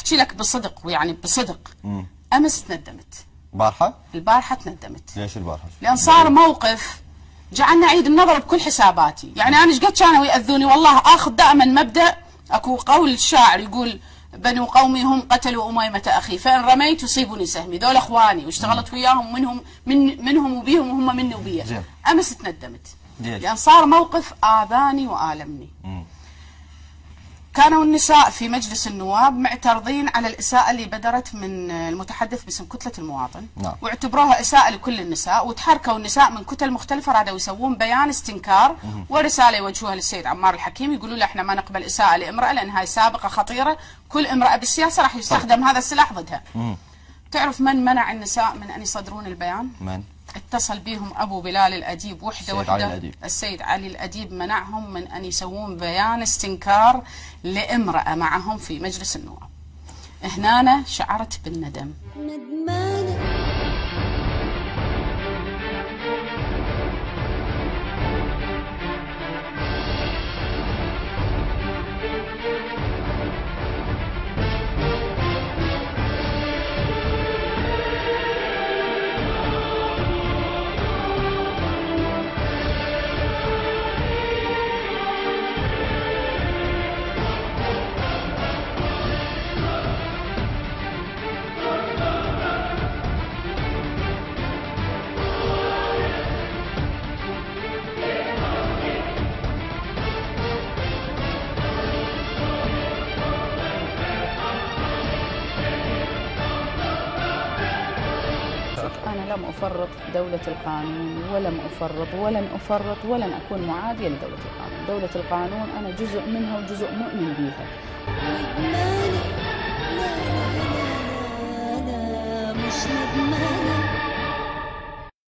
احكي لك بصدق، ويعني بصدق امس تندمت. البارحه تندمت. ليش البارحه؟ لان صار موقف جعلني اعيد النظر بكل حساباتي. يعني انا ايش قد كانوا ياذوني، والله اخذ دائما مبدا، اكو قول الشاعر يقول بنو قومي هم قتلوا اميمه اخي فان رميت يصيبني سهمي. ذول اخواني واشتغلت وياهم، منهم وبيهم وهم مني وبيا. امس تندمت لان صار موقف اذاني والمني. كانوا النساء في مجلس النواب معترضين على الإساءة اللي بدرت من المتحدث باسم كتلة المواطن. واعتبروها إساءة لكل النساء، وتحركوا النساء من كتل مختلفة رادوا يسوون بيان استنكار ورسالة يوجهوها للسيد عمار الحكيم، يقولوا له احنا ما نقبل إساءة لامرأة لأن هاي سابقة خطيرة، كل امرأة بالسياسة راح يستخدم هذا السلاح ضدها. تعرف من منع النساء من أن يصدرون البيان؟ من؟ اتصل بهم أبو بلال الأديب وحدة. السيد علي الأديب منعهم من أن يسوون بيان استنكار لامرأة معهم في مجلس النواب. هنا شعرت بالندم. أنا لم أفرط دولة القانون، ولم أفرط ولن أفرط ولن أكون معادية لدولة القانون. دولة القانون أنا جزء منها وجزء مؤمن بها. لا مش ندمانة.